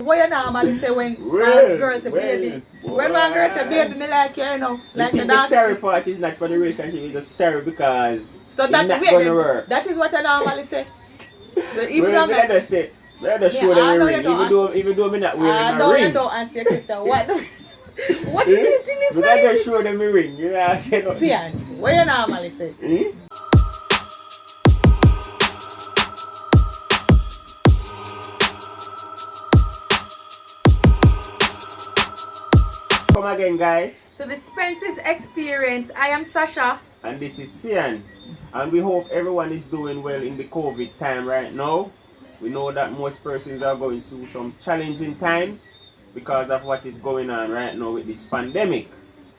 What you normally say when girls say baby? When one girl say baby, me like you, you know. Like the sorry part is not for the relationship, it's just sorry because so it's not gonna work. That is what I normally say. So even though I just say, let us show them a ring. Even though I'm not wearing my ring. You don't answer your question. What you think is but I just show them a ring. You know what I say? See, what you normally say? Come again, guys. To the Spencer's Experience. I am Sasha. And this is Sian. And we hope everyone is doing well in the COVID time right now. We know that most persons are going through some challenging times because of what is going on right now with this pandemic.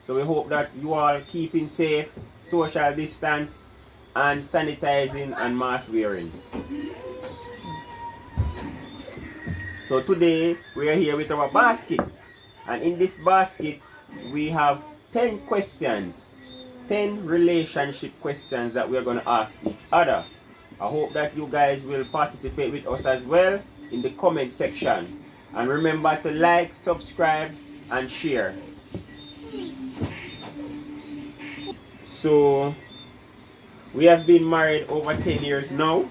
So we hope that you all keeping safe, social distance, and sanitizing and mask wearing. So today we are here with our basket. And in this basket we have 10 questions. 10 relationship questions that we are going to ask each other. I hope that you guys will participate with us as well in the comment section. And remember to like, subscribe, and share. So, we have been married over 10 years now.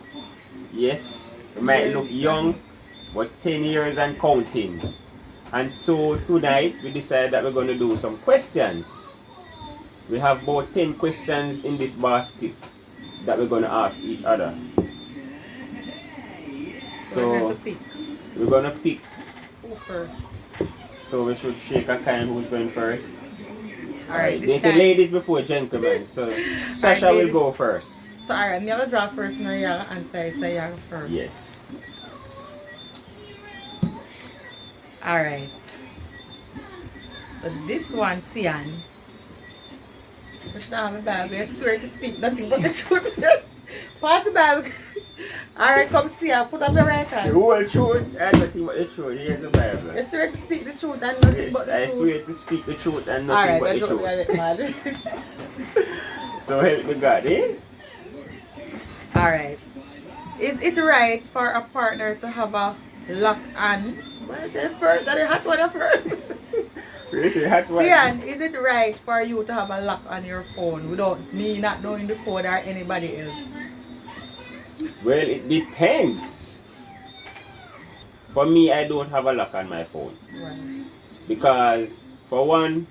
Yes, we might look young, but 10 years and counting. And so tonight we decided that we're going to do some questions. We have about 10 questions in this basket that we're going to ask each other. So we're going to pick who first. So we should shake a kind who's going first. Alright, they say ladies before gentlemen. So Sasha will go first. So alright, I'm going to draw first and you'll answer it, so you'll first. Yes. Alright. So this one, Sian. Which now I'm a Bible. I swear to speak nothing but the truth. Pass the Bible. Alright, come see her. Put up your right hand. The whole truth and nothing but the truth. Here's the Bible. I swear to speak the truth and nothing but the truth. I swear to speak the truth and nothing but the truth. Alright, so help me God, eh? Alright. Is it right for a partner to have a lock-on? What is it first? That is hot one first. Sian, is it right for you to have a lock on your phone without me not knowing the code or anybody else? Well, it depends. For me, I don't have a lock on my phone. Right. Because, for one,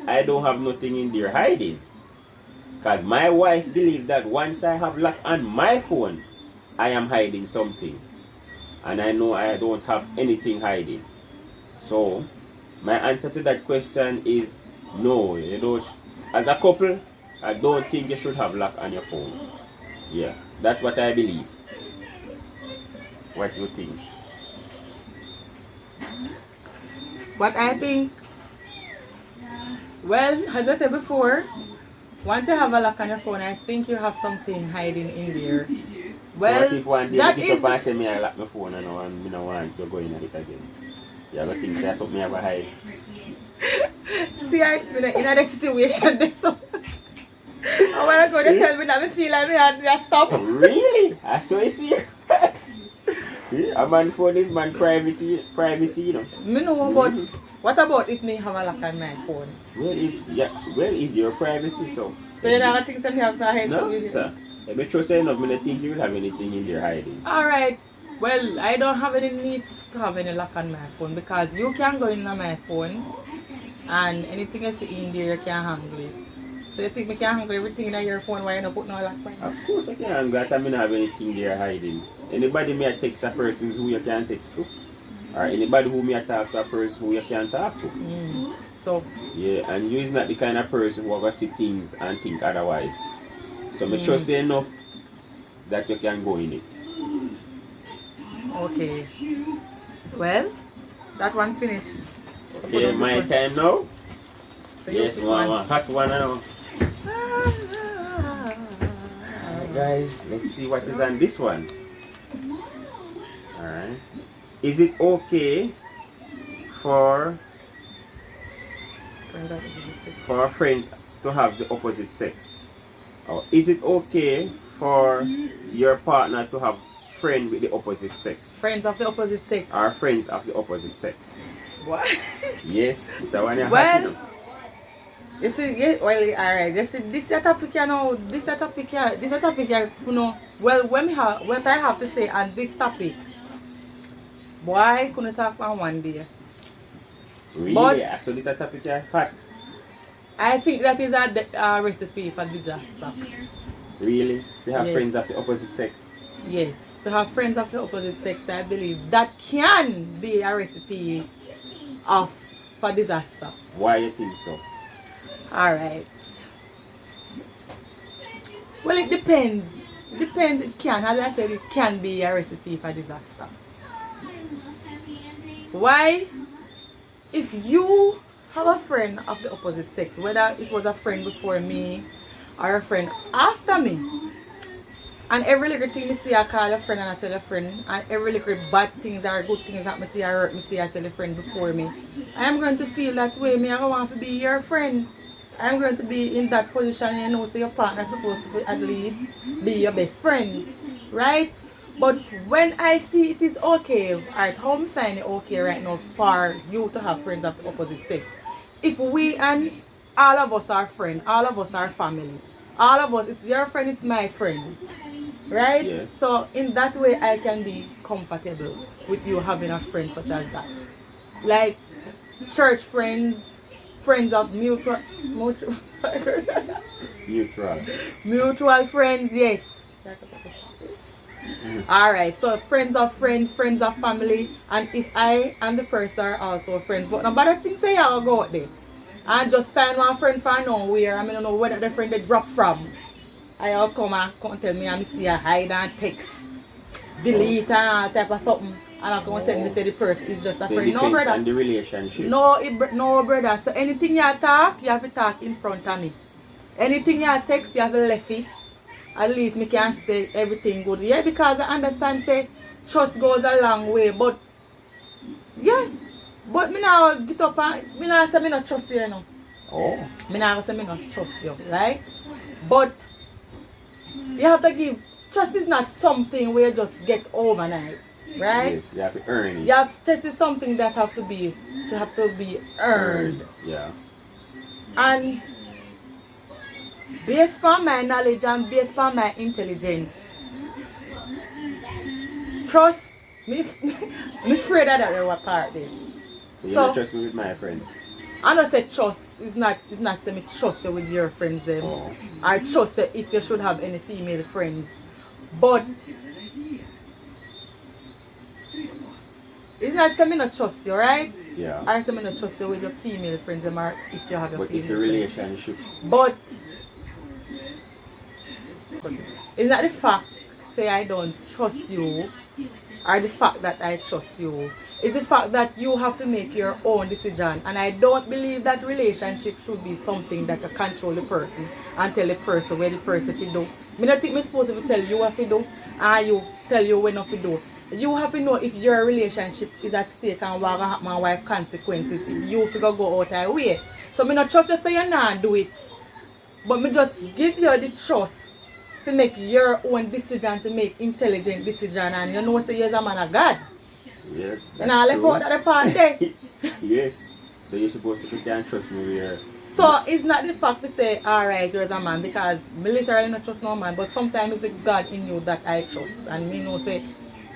I don't have nothing in there hiding. Because my wife believes that once I have lock on my phone, I am hiding something. And I know I don't have anything hiding. So, my answer to that question is no. You know, as a couple, I don't think you should have lock on your phone. Yeah, that's what I believe. What do you think? But I think, well, as I said before, once you have a lock on your phone, I think you have something hiding in there. Well, so what if one day you pick up and say me I lock my phone and I don't want to go in at it again? You have to think say something I have a hide. See, I'm in a situation this so. I want to go there tell me that I feel like I stop. Really? I saw you see. A man phone is man privacy, you know. Me know about what about if me have a lock on my phone? Well, it's your privacy, so. So you don't think that me have to hide something? No, sir. Let me trust you enough. I don't think you will have anything in there hiding. Alright. Well, I don't have any need to have any lock on my phone because you can go in on my phone and anything you see in there you can handle it. So you think me can handle everything in your phone while you don't put no lock on it? Of course I can handle that. I don't have anything there hiding. Anybody may text a person who you can text to. Or anybody who may talk to a person who you can talk to. So yeah, and you is not the kind of person who ever see things and think otherwise. So I trust you enough that you can go in it. Okay. Well, that one finished. Okay, my time now. So yes, one hot one now. Guys, let's see what is on this one. Alright. Is it okay for friends to have the opposite sex? Or is it okay for your partner to have friend with the opposite sex. Friends of the opposite sex. Or friends of the opposite sex. What? Yes, this is one you're Well, you see, yeah, well, alright. You see, this is a topic, you know, this is a topic, you know, well, what I have to say on this topic, boy, I couldn't talk for one day. Really? But So this is a topic you're hot? I think that is a recipe for disaster. Really? To have Yes. friends of the opposite sex? Yes, to have friends of the opposite sex, I believe that can be a recipe for disaster. Why you think so? Alright. Well, it depends. It depends. It can, as I said, it can be a recipe for disaster. Why? If you have a friend of the opposite sex, whether it was a friend before me or a friend after me, and every little thing me see I call a friend and I tell a friend, and every little bad things or good things happen to you or hurt me see I tell a friend before me, I am going to feel that way. Me I don't want to be your friend. I'm going to be in that position, you know, so your partner is supposed to at least be your best friend, right? But when I see it is okay, alright, how me find it okay right now for you to have friends of the opposite sex? If we and all of us are friends, all of us are family, all of us, it's your friend, it's my friend, right? Yes. So in that way, I can be compatible with you having a friend such as that. Like church friends, friends of mutual mutual friends, yes. Alright, so friends of friends, friends of family, and if I and the person are also friends, but no bother things say I'll go out there and just find one friend for nowhere. I mean, I don't know where the friend they drop from. I'll come and tell me and see a hide and text, delete and all type of something, and I'll come and tell me say the person is just a So friend. it No, depends brother. on the relationship. No, brother. So anything you talk, you have to talk in front of me. Anything you text, you have to left it. At least me can say everything good. Yeah, because I understand say trust goes a long way. But yeah, but me now get up and me now say me not trust you, you know. Oh. Me now say me not trust you, right? But you have to give. Trust is not something where you just get overnight, right? Yes, you have to earn it. You have trust is something that have to be earned. Yeah. And based on my knowledge and based on my intelligence, trust me. Me afraid of that part there. So you don't trust me with my friend? I don't say trust. It's not say me trust you with your friends them. Oh. I trust you if you should have any female friends. But it's not say me not trust you, right? Yeah. I say me not trust you with your female friends them or if you have your But female it's a friends. relationship. But it's not the fact say I don't trust you or the fact that I trust you. It's the fact that you have to make your own decision, and I don't believe that relationship should be something that you control the person and tell the person where the person should do. I don't think I'm supposed to tell you what to do and you tell you when not to do. You have to know if your relationship is at stake and what happen and what consequences if you figure go out of way. So I not trust you so you not do it. But me just give you the trust to make your own decision, to make intelligent decision, and you know say you're a man of God. Yes. And I left out at the part there. Yes. So you're supposed to put and trust me with your... So it's not the fact to say, alright, you're a man, because me literally not trust no man, but sometimes it's a God in you that I trust. And me know say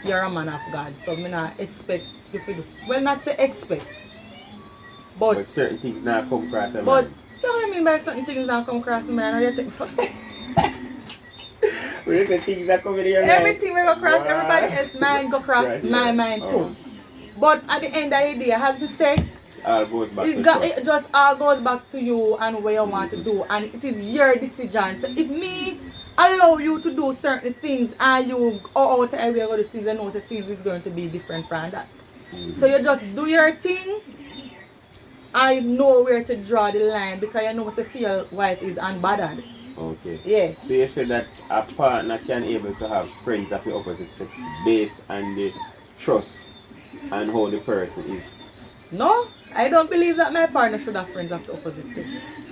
you're a man of God. So me not expect you to do, well, not say expect. But certain things not come across a man. But you know what I mean by certain things not come across me, and you think when you say things that come in your mind. everything will go cross everybody else's mind, go cross Right, my yeah. mind too. But at the end of the day, as we say, All goes back to trust. it just all goes back to you and what you want to do, and it is your decision. So if me allow you to do certain things and you go out every other things, and know that things is going to be different from that. So you just do your thing. I know where to draw the line because you know what to feel wife is unbothered. Okay. Yeah. So you said that a partner can able to have friends of the opposite sex based on the trust and how the person is. No, I don't believe that my partner should have friends of the opposite sex.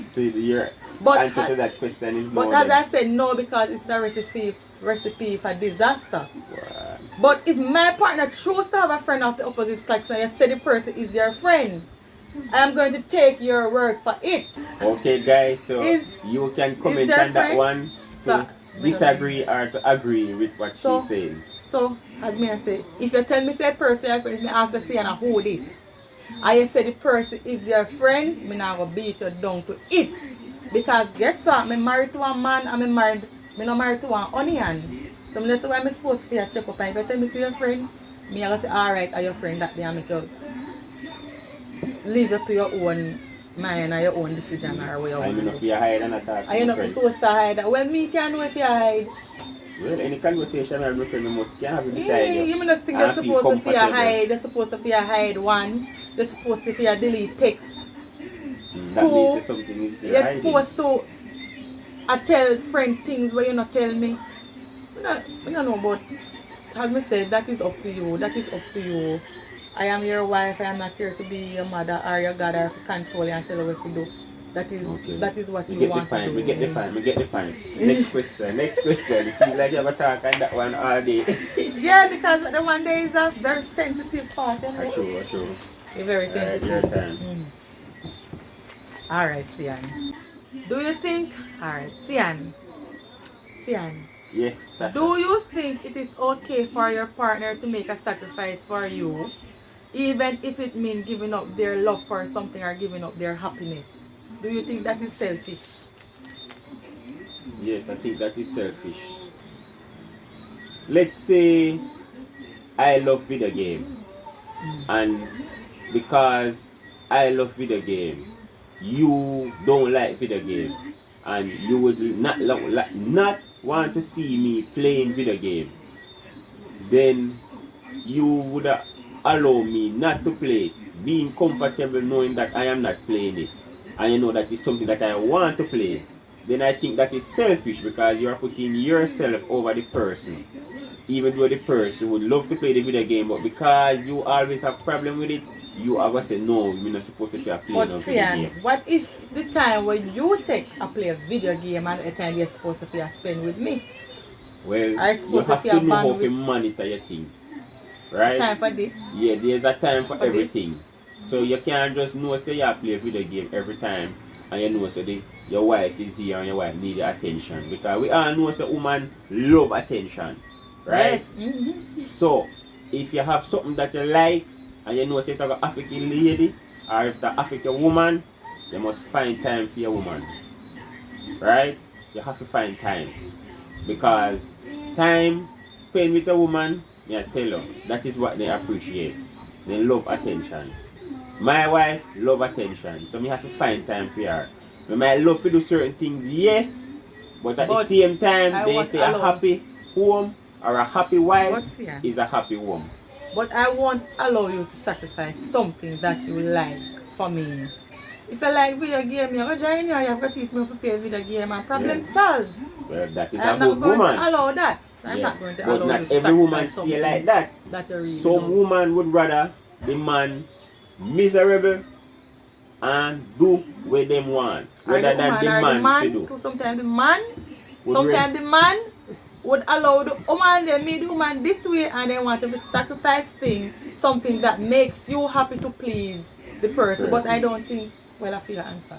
So your But answer to that question is no. But as I said, no, because it's the recipe for disaster. Wow. But if my partner chose to have a friend of the opposite sex and you say the person is your friend, I am going to take your word for it. Okay, guys, so Is- you can comment their on that friend? one to So, disagree or to agree with what So- she's saying. So, as me I say, if you tell me say person your friend, me have to say and who this. And you say the person is your friend, me not go beat you down to it. Because guess what? Me married to a man and me not married to an onion. So me say why me supposed to check up and if you tell me say your friend, me I go say alright, are your friend that day and make you leave you to your own mind and your own decision or what you I'm want enough to for do. you hide and attack. And you're not supposed to hide that. Well, me can't know if you hide. Well, any conversation I have with friend, I must can have to Yeah, decide you. you must think and you're feel supposed to fear comfortable. hide. You're supposed to fear hide one. You're supposed to fear delete text. That means that something is there You're hiding. supposed to tell friend things where you not tell me. I don't know, but as me said, that is up to you. That is up to you. I am your wife. I am not here to be your mother or your god or to control you and tell you what to do. That is Okay. that is what We you get want the point. to do. We get the point. We get the point. Next question. Next question. You seem like you have a talk on that one all day. Yeah, because the one day is a very sensitive part. You know? True, true. You're very Alright, sensitive. your time. Alright, Sian. Do you think... Alright, Sian. Yes, Sasha. Do you think it is okay for your partner to make a sacrifice for you, even if it means giving up their love for something or giving up their happiness? Do you think that is selfish? Yes, I think that is selfish. Let's say I love video game, and because I love video game, you don't like video game, and you would not want to see me playing video game, then you would allow me not to play it, being comfortable knowing that I am not playing it, and you know that it's something that I want to play. Then I think that is selfish because you are putting yourself over the person. Even though the person would love to play the video game, but because you always have problem with it, you are going to say, no, you're not supposed to play But no video Sian, game. what if the time when you take a play of video game and the time you're supposed to play a spend with me? Well, I you suppose have if to you know are how band to with monitor your thing. Right? time for this. Yeah, there's a time for For this. everything. So you can't just know say you play a video game every time and you know say your wife is here and your wife need your attention. Because we all know say woman love attention. Right? Yes. So if you have something that you like and you know say it's an African lady or if it's an African woman, you must find time for your woman. Right? You have to find time. Because time spent with a woman, I tell you, that is what they appreciate. They love attention. My wife love attention, so me have to find time for her. We might love to do certain things, yes, but at the same time, they say a happy home or a happy wife is a happy home. But I won't allow you to sacrifice something that you like for me. If you like video game, you're going to join you, you have to teach me how to play video game and problem solved. Well, that is I'm a good not going woman. to allow that. I'm not going to but allow not you to every woman sacrifice stay like that. Really Some woman would rather the man miserable and do what them want rather than the man to do. Sometimes the man would allow the woman, they meet the woman this way and they want to be sacrificing something that makes you happy to please the person. But I don't think, well, I feel an answer.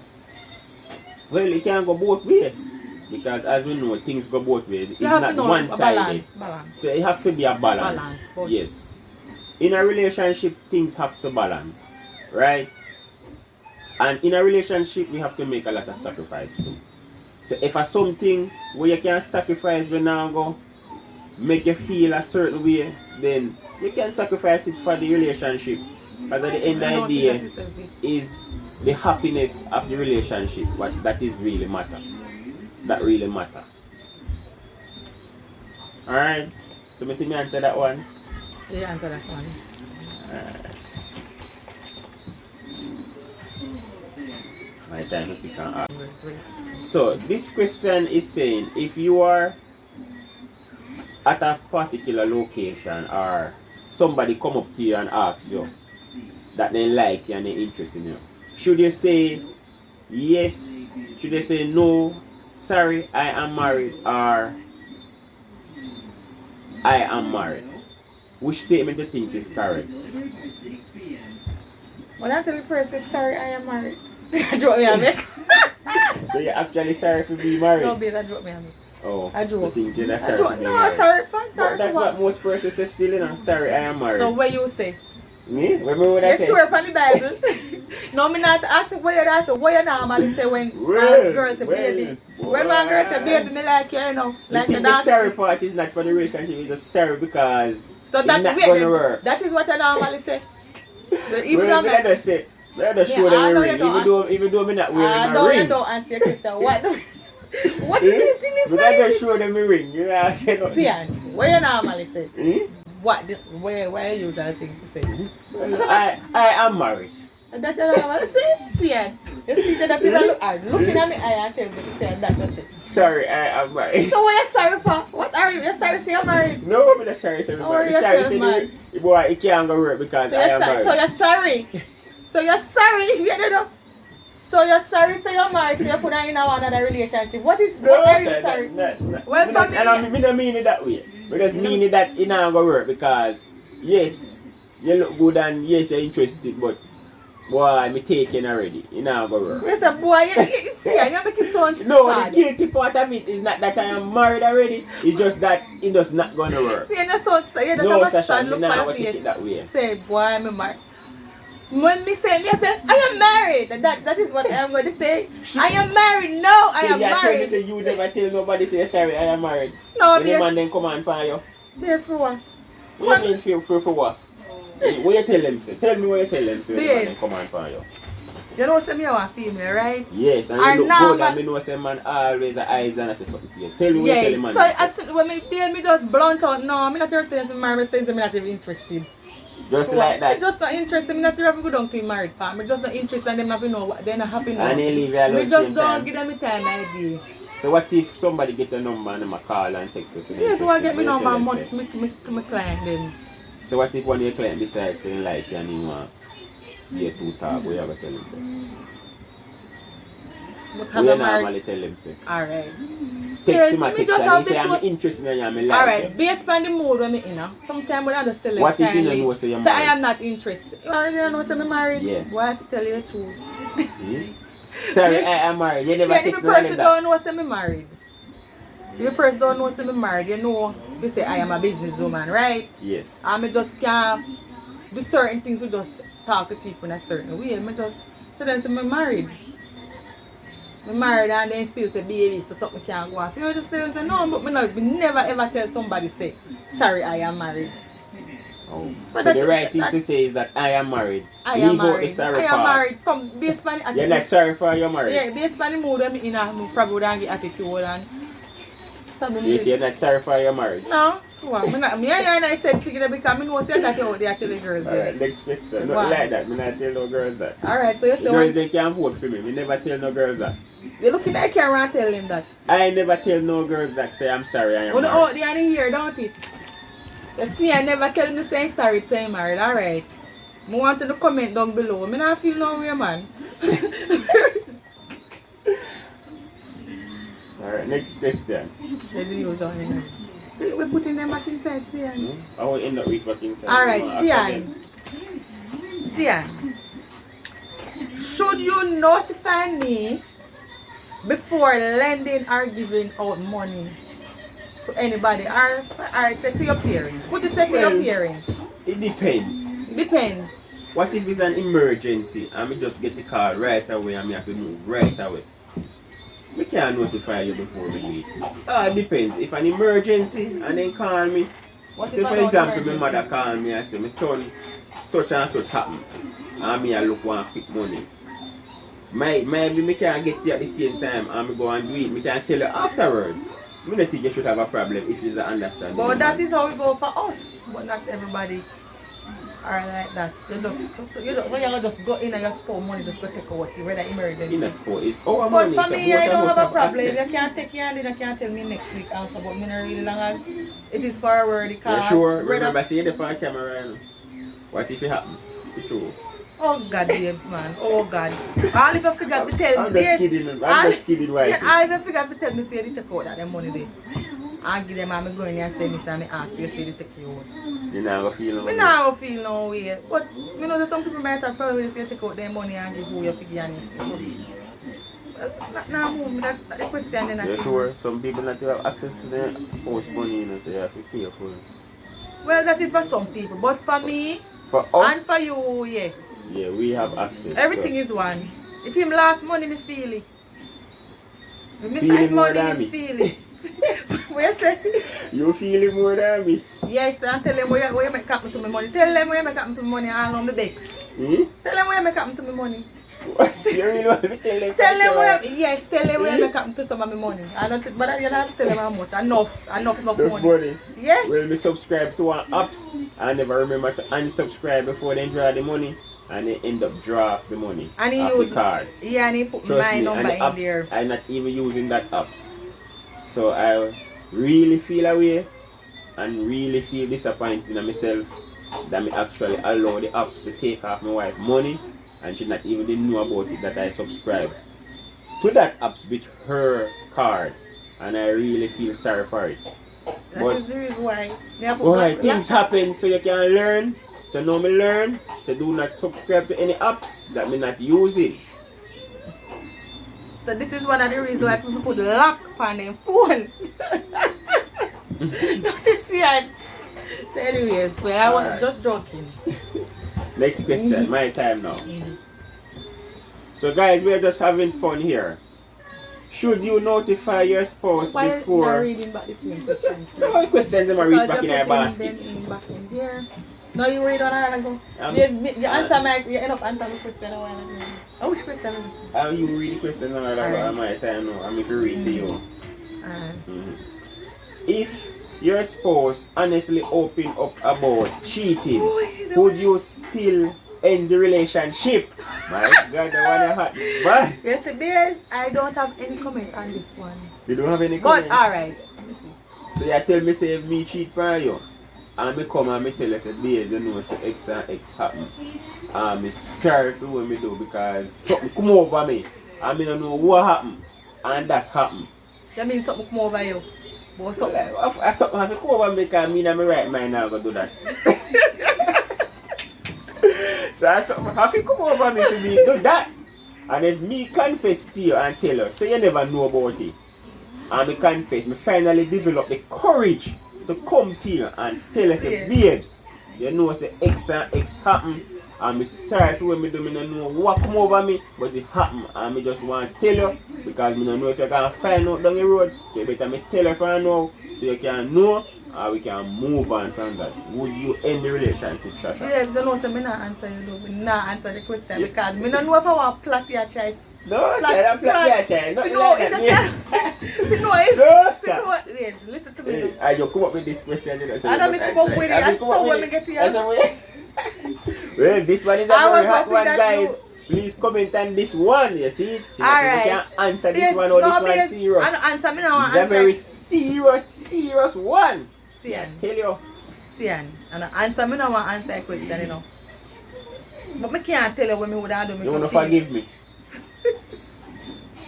Well, it can go both ways. Because as we know, things go both ways. It's not one-sided. So it have to be a balance. Yes. In a relationship, things have to balance. Right? And in a relationship, we have to make a lot of sacrifice too. So if it's something where you can sacrifice but now go make you feel a certain way, then you can sacrifice it for the relationship. Because at the end of the day, is the happiness of the relationship what that is really matter. That really matter. Alright. So me think me answer that one. Yeah, answer that one. Alright. My time to pick an answer. So this question is saying if you are at a particular location or somebody come up to you and ask you that they like you and they're interested in you, should you say yes? Should you say no? Sorry, I am married, or I am married? which statement you think is correct? When I tell the person, sorry, I am married. I joke me, I make. So you're actually sorry for being married? No, babe, I joke me, I make. Oh, I joke. You think you're not I sorry joke. for being No, married? sorry, fine, sorry. But that's what most persons say still, you know. Sorry, I am married. So what you say? Me? Remember what I You said? swear upon the Bible. No, me not asking what you say. What you normally say when girls say baby. When my girl say baby, me like you, you know. Like the sorry part is not for the relationship, it's just sorry because so it's that, not wait, going to work. that is what I normally say. But Even though I just say, I just show them a ring, even though I'm not wearing my ring. I don't answer your question. What you think is but I just show them a ring, you know what I'm saying? See, what you normally say? Where you usually think to say? I am married. That's what I want to say. See, you see that people looking at me, I tell me to say that does it. Sorry, I am married. So what you sorry for? What are you? You're sorry to say you're married? No, I'm not sorry to say I'm married. I'm sorry to say the boy, it can't go work because I am married. So you're sorry. So you're sorry. You know. So you're sorry to say you're married, so you put her in another relationship. What are you sorry? Well, for me, I don't mean it that way. I just mean it that it not gonna work because yes, you look good and yes, you're interested, but boy, me taken already. It not gonna work. Yes, boy, you see, you're making sound sad. No, the guilty part of it is not that I am married already. It's just that it does not gonna work. See, you're so sad. You No, just have a Sasha, sad me look not on gonna your take it that way. face. Say, boy, I'm married. When me say, I am married. That is what I'm going to say. I am married. No, I am married. So you never tell nobody say sorry, I am married. No, when the man then come and pan you. Yes, for what? What do you mean for what? What you tell them say? Tell me what you tell them say when the man then come and pan you. You know what me want female, right? Yes, and you look good and me know say man always the eyes and I say something to you. Tell me what you tell the man. So when me just blunt out, no, I'm not interested in married things, I'm not even interested. Just so like that. I'm just not interested. I'm not even good on clean married fam. I'm just not interested in them having know what they're not happy now. And they leave you alone. We just don't give them a time idea. So what if somebody get a number and them a call and text us? Yes, so I get me number and much my client them. So what if one of your client decides saying like you and he want get two talk, what you have to tell him say? What you normally tell him say? Alright. Text him a text and he say I'm interested in you and I like alright, based on the mood when me in sometimes when I just tell them what if you don't know say you're married? I am not interested. You already don't know say I'm married? Yeah. Why I have to tell you the truth? Sorry, I am married. You never text me if the person don't know say I'm married. If the person don't know say I'm married, you know they say I am a businesswoman, right? Yes. And I just can't do certain things to just talk to people in a certain way. I just so then say I'm married. I'm married and then still say baby so something can't go on. So you just say no, but me never ever tell somebody say sorry I am married. Oh. So the right thing to say is that I am married. I am married. The sorry I am part. married. Some based on the you're not sorry for your marriage? Yeah, based on the mood I'm in, I probably wouldn't get attitude and something. Yes, you're not sorry for your marriage? No. So what? I said because I know say that out there tell the girls. Alright, next question. Not like that. Me not tell no girls that. Alright, so you say girls they can't vote for me. Me never tell no girls that. You're looking at the camera and tell them that. I never tell no girls that say I'm sorry I am married. Oh, they are in here, don't it? You see, I never tell them to say sorry to say married. Alright. I want them to comment down below. I don't feel no way, man. Alright, next question. We're putting them back inside, Sian. I will end up with back inside. Alright, Sian. Should you notify me before lending or giving out money to anybody or say to your parents? Would you say to your parents? It depends. It depends. What if it's an emergency and we just get the call right away and we have to move right away? We can't notify you before we do it. It depends. If an emergency and then call me. Say for example, my mother call me and say my son such and such happened. And me I look one quick money. Maybe me can't get you at the same time and me go and do it. Me can tell you afterwards. I don't think you should have a problem if it's an understanding. But that is how we go for us. But not everybody are like that. You don't just go in and you spend money just go take out whether emergency. In a sport is our money. But for me, I don't have a problem. Access. You can't take your hand in, you can't tell me next week after, but me not really long as it is forward the car. You sure? Remember, see the on camera right now. What if it happen? It's true. Oh God, babes, man. Oh God. All if I forgot to tell I'm just kidding. I'm just kidding. Why? All if I forgot to tell me, say, you take out that money there. and give them and I go in there and say, Miss, and I ask you, say, they take you out. You never feel no I way. never feel no way. But, you know, that some people might have probably say, take out their money and give who you figure and stuff. Well, now move me, that's the question then. Yeah, sure. Some people not have access to their spouse money, you know, so you have to be careful. Well, that is for some people, but for me, For and us, for you, yeah. yeah, we have access. Everything is one. If him lost money, me feel it. If me Feel it find more money, than me me. feel it. What you say? You feel it more than me. Yes, and tell them where you make happen to my money. Tell them where you make happen to my money and on the begs. Hmm? Tell them where you make happen to my money. You really want to tell them? Tell them where, yes, tell them where you make happen to some of my money. I don't, but you don't have to tell them how much. Enough Enough money. money. Yeah. Well, me subscribe to one apps. I never remember to unsubscribe before they draw the money. And they end up draw off the money And he off use the card. Yeah, and he put Trust my me, number and the in apps, there. I'm not even using that apps. So I really feel away and really feel disappointed in myself that me actually allow the apps to take off my wife money and she not even didn't know about it that I subscribe to that apps with her card, and I really feel sorry for it. That is the reason why. Why things happen so you can learn. So now me learn. So do not subscribe to any apps that me not using. So this is one of the reasons why people put lock on their phone. Not to see it. So anyways, well, I was Alright. just joking. Next question, my time now. So guys, we're just having fun here. Should you notify your spouse Why are you before? reading back the same questions? So what questions am I read back in our Because basket? you're putting them in back in here. No, you read on a while ago. Yes, You answer my, you end up answering the question a while ago. Oh, which question? You read the question now about my time now. I'm if you read to you. If your spouse honestly open up about cheating, would you still end the relationship? My God, the one I had bad. Yes, because I don't have any comment on this one. You don't have any comment? But alright, let me see. So you tell me say if me cheat by you, and me come and me tell you say babes, you know say X and X happen. And me sorry for what me do because something come over me and me don't know what happened and that happened. That means something come over you. But something. Well, something have to come over me because me and my right mind now go do that. So something have to come over me to me do that. And if me confess to you and tell you, say you never know about it. And me confess, me finally develop the courage to come to you and tell us, say, babes, you know say X and X happen. And me sorry for when me do, me don't know what come over me, but it happen. And me just want to tell you, because me don't know if you can find out down the road. So you better me tell you for now, so you can know, and we can move on from that. Would you end the relationship, Shasha? Yeah, because I know so me not answer you though. Me not answer the question because me don't know if I want to plot your choice. No, sir, I'm plot your choice. No, it's a No, sir. Yes, listen to me. Hey, you come up with this question, you know. So I don't come up with it. I saw when me get here. Well, this one is a I was very hot hoping one, that guys. you- Please comment on this one, you see? So Alright. you can answer this Yes, one or no, this one because- serious. and answer me now. This is a very serious one. Sian. Tell you. Sian. And answer me now and answer a question, you know. But me can't tell you when me would have done me. You wanna forgive me?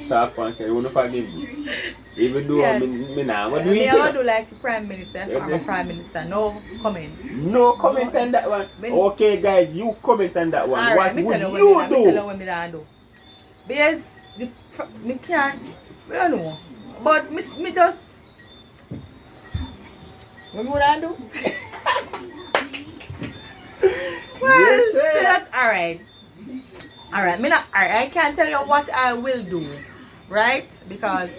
Talk on, you wanna forgive me? Even though me nah, what do you never do? do like Prime Minister, former Prime Minister. No comment. No comment on that one. Okay, guys, you comment on that one. Alright, What me would tell you you when me tell you do? when me da do. Because me can't, I don't know. But me just, what me would I do? Well, Yes, sir. that's alright. Alright, I can't tell you what I will do, right? Because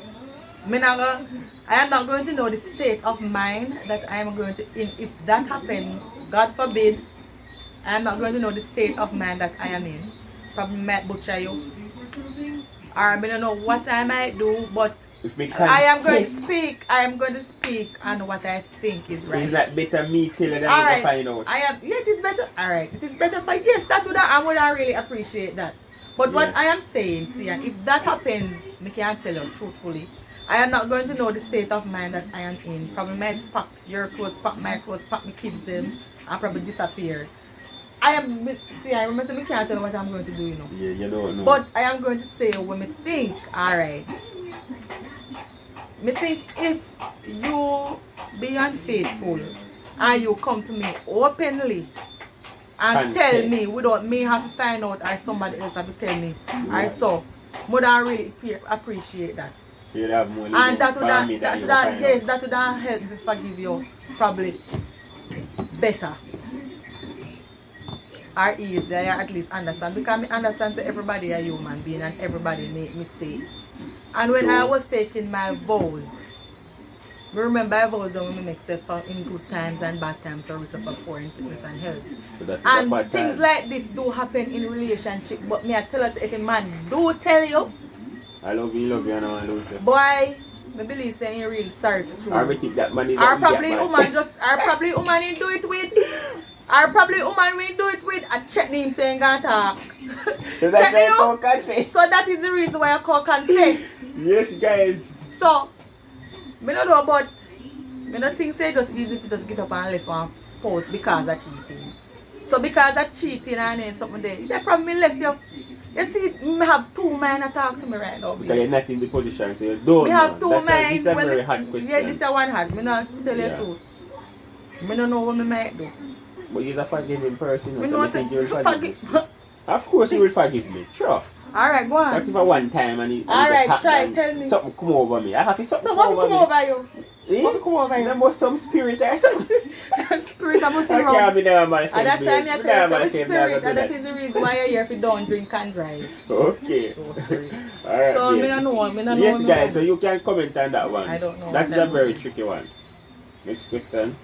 I am not going to know the state of mind that I am going to in. If that happens, God forbid, I am not going to know the state of mind that I am in. Probably might butcher you. Or I don't know what I might do, but If me I am going to confess, speak. I am going to speak on what I think is right. Is that better me telling them Alright, to find out? it is better. Alright, it is better for yes. I would really appreciate that. But what I am saying, see, and if that happens, I can't tell you truthfully. I am not going to know the state of mind that I am in. Probably might pack your clothes, pack my clothes, pack my kids them, and probably disappear. I remember saying I can't tell you what I'm going to do, you know. Yeah, you don't know. But I am going to say when me think, alright. Me think if you be unfaithful and you come to me openly and tell me without me have to find out or somebody else have to tell me, or so, more than really appreciate that. So you'd have more And that would that yes, that would help me forgive you probably better. Or easier, or at least understand. Because I understand that everybody a human being and everybody make mistakes. And when I was taking my vows, I remember I vows when we make set for in good times and bad times for rich up poor in sickness and health. So that's and things like this do happen in relationship, but me I tell us if a man do tell you, I love you, and I lose you. boy, I believe saying you're real sorry for true. I think that man is or probably woman just or probably woman you do it with. Or probably woman we do it with a check name saying gonna talk. So that's why I call confess. So that is the reason why I call confess. Yes, guys. So me not know about me not think say just easy to just get up and left one spouse because of cheating. So because of cheating and then something there, they probably left you. You see, me have two men that talk to me right now. Because you're not in the position, so you don't. Me have two men. This is a very hard question. Yeah, this is one hard. Me not tell you the truth. Me don't know what me might do. But you're a forgiving person, Me so know I think you will forgive me. Of course you will forgive me, sure. Alright, go on. That's for one time and it alright, try, tell me. Something come over me. I have to something so come over me. So what come over you? Eh? What come over you? There was some spirit or something. Spirit about to I can't be there, man. And that's why I tell you spirit, and that is the reason why you're here if you don't drink and drive. Okay. No spirit. Alright. So me don't know, me don't know. Yes, guys, so you can comment on that one. I don't know. That's a very tricky one. Next question.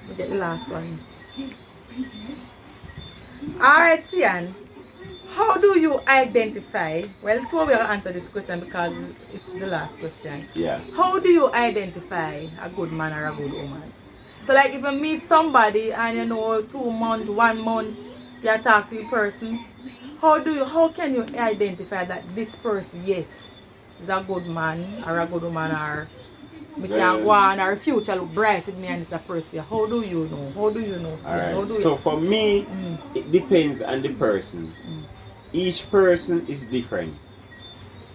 We get the last one. Alright, Sian. How do you identify? Well, two will answer this question because it's the last question. Yeah. How do you identify a good man or a good woman? So, like, if you meet somebody and you know 2 months, 1 month, you talk to the person, how can you identify that this person, yes, is a good man or a good woman, or we can go on, our future look bright with me and it's a person? How do you know? How do you know? Alright. So for me, it depends on the person. Each person is different,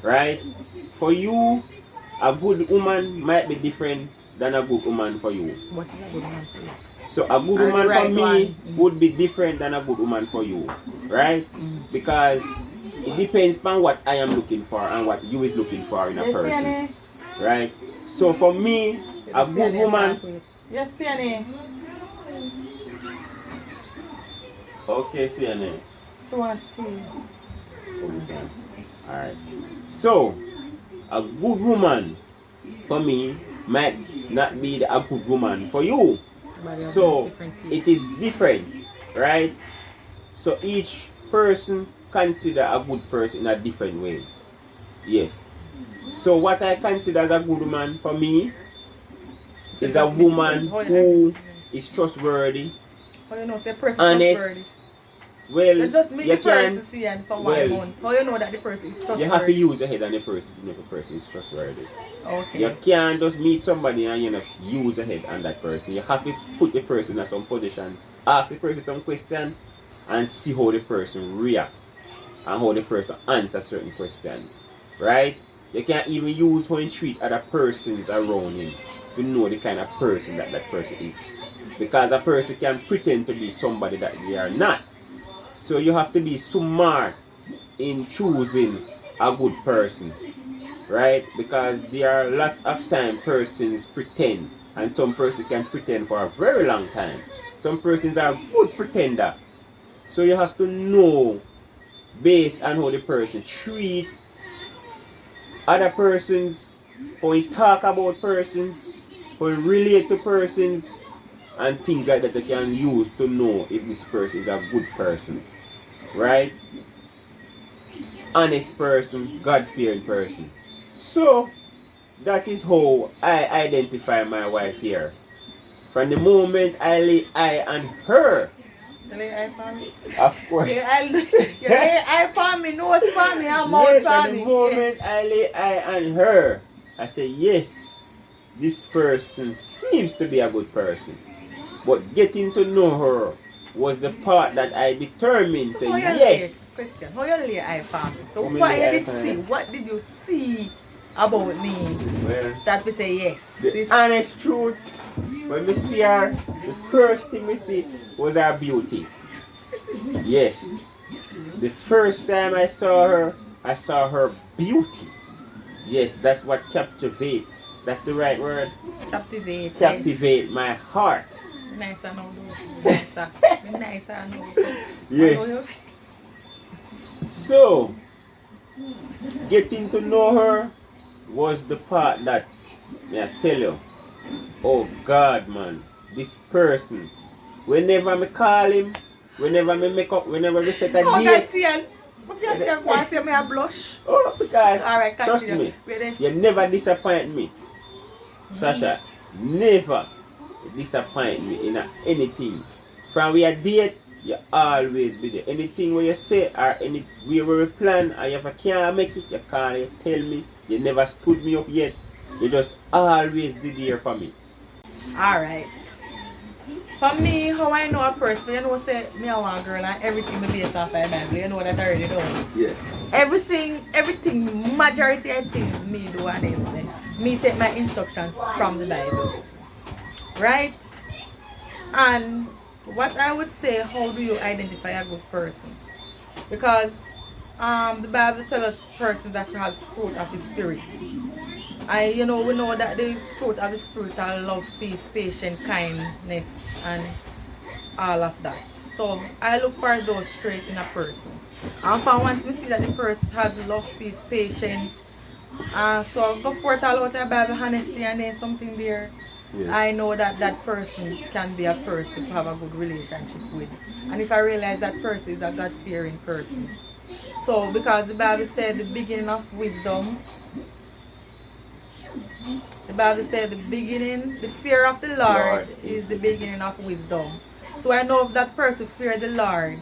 right? For you, a good woman might be different than a good woman for you. What is a good woman for you? So a good woman for me would be different than a good woman for you, right? Because it depends on what I am looking for and what you is looking for in a person, right? So for me, a good woman. Yes, Sienna. Okay, Sienna. Okay. Alright. So, a good woman for me might not be a good woman for you. So, it is different, right? So, each person consider a good person in a different way. Yes. So, what I consider as a good woman for me is a woman who is trustworthy, honest. Well, you just meet you the person can, see and for 1 month. How you know that the person is trustworthy? You have to use your head on the person to know if the person is trustworthy. Okay. You can't just meet somebody and you know use your head on that person. You have to put the person in some position, ask the person some question, and see how the person react and how the person answer certain questions. Right? You can't even use how you treat other persons around him to know the kind of person that person is. Because a person can pretend to be somebody that they are not. So you have to be smart in choosing a good person, right? Because there are lots of time persons pretend, and some person can pretend for a very long time. Some persons are good pretender. So you have to know based on how the person treat other persons, how he talk about persons, how he relate to persons, and things like that you can use to know if this person is a good person. Right? Honest person, God-fearing person. So, that is how I identify my wife here. From the moment I lay eye on her. You lay eye for me? Of course. You lay eye for me, nose for me, and mouth for me. From the moment I lay eye on her, I say, yes, this person seems to be a good person. But getting to know her was the part that I determined. So say yes. Question. How you lay eye for me? So what you did see? What did you see about me Well, that we say yes. the honest truth, when we see her, the first thing we see was her beauty. Yes. The first time I saw her beauty. Yes, that's what captivate. That's the right word. Captivate. Captivate my heart. Yes. Nice and all nicer. Nice and all. Yes. So, getting to know her was the part that, may I tell you, oh God, man, this person, whenever I call him, whenever we set a Oh, date. God, see, but you want to see me a blush? Oh, because, all right, trust me, you never disappoint me. Sasha, never disappoint me in anything. From we a date, you always be there. Anything where you say or any way where we plan, and if I can't make it, you call, you tell me. You never stood me up yet. You just always did there for me. Alright. For me, how I know a person, you know, say me a one girl and everything me based off my Bible. You know that I already know. Yes. Everything, majority of things me do honestly. Me take my instructions from the Bible. Right? And what I would say, how do you identify a good person? Because the Bible tells us person that has fruit of the Spirit. And you know, we know that the fruit of the Spirit are love, peace, patience, kindness, and all of that. So I look for those traits in a person. And for once we see that the person has love, peace, patience, so go forth all out of Bible honesty and then something there. Yes. I know that that person can be a person to have a good relationship with. And if I realize that person is a God-fearing person. So because the Bible said the beginning of wisdom, the Bible said the fear of the Lord is the beginning of wisdom. So I know if that person fear the Lord,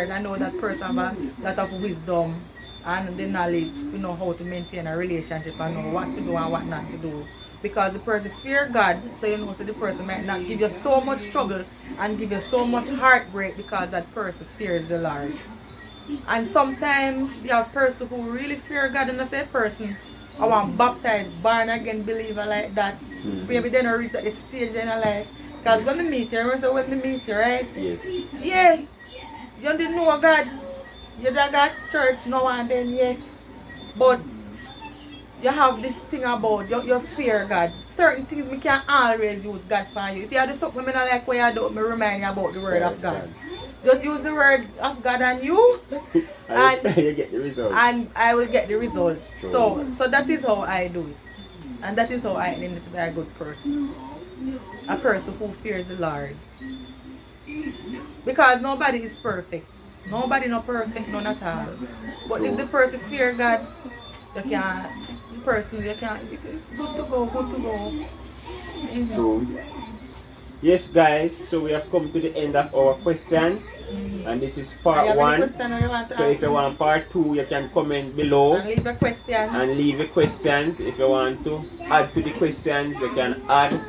I know that person have a lot of wisdom and the knowledge to know how to maintain a relationship and know what to do and what not to do. Because the person fear God, so you know, so the person might not give you so much trouble and give you so much heartbreak because that person fears the Lord. And sometimes you have person who really fear God and I say person, I want baptized, born again believer like that. Maybe they don't reach at the stage in their life. Because when they meet you, remember when they meet you, right? Yes. Yeah. You didn't know God. You done got church now and then, yes. But you have this thing about you fear God. Certain things we can't always use God for you. If you do something I like what you do, me remind you about the word of God. Just use the word of God on you and you get the result. And I will get the result. So that is how I do it. And that is how I identify a good person. A person who fears the Lord. Because nobody is perfect. Nobody not perfect, none at all. But if the person fear God, it's good to go. Mm-hmm. So, yes guys, so we have come to the end of our questions. And this is part 1. So if you want part 2, you can comment below. And leave the questions. If you want to add to the questions, you can add.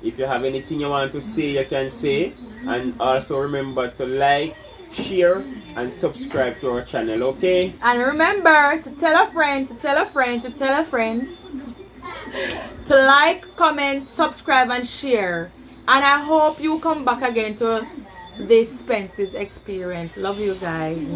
If you have anything you want to say, you can say. And also remember to like, share, and subscribe to our channel, okay? And remember to tell a friend, to like, comment, subscribe, and share. And I hope you come back again to this Spence's experience. Love you guys.